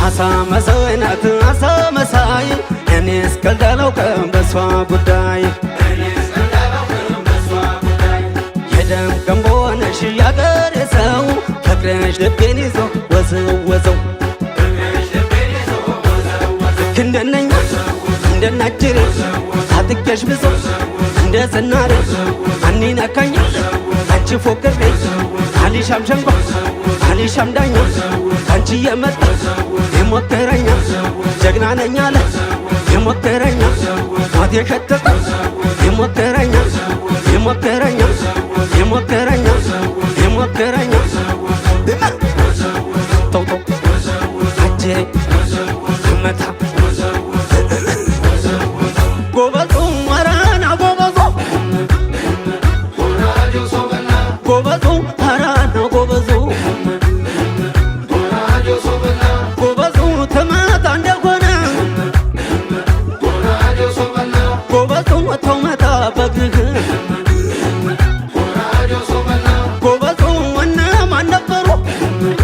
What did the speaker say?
አሳመሳይናት አሳመሳይ እኔስ ቀልዳለው ከበሷ ጉዳይ የደም ገንቦ ነሽ ያገሬ ሰው ፍቅርሽ ልቤን ይዞ ወዘወዘው እንደነኛ እንደናጅሬ ታጥቄሽ ብዙ እንደ ዝናሬ አኒነካኝ አንቺ ፎቅሬ አሊሻም ሸንጓ አሊሻም ዳኛ አንቺ የመጣ የሞከረኛ ጀግና ነኝ አለ የሞከረኛ ሞት የሸተተ የሞከረኛ የሞከረኛ የሞከረኛ የሞከረኛ ተውቶ አጅሬ መታ ጎበዞ አራና ጎበዞ ጎበዞ አራና ጎበዞ ጎበዞ ተመታ እንደሆነ ጎበዞ ተው መታ በግህ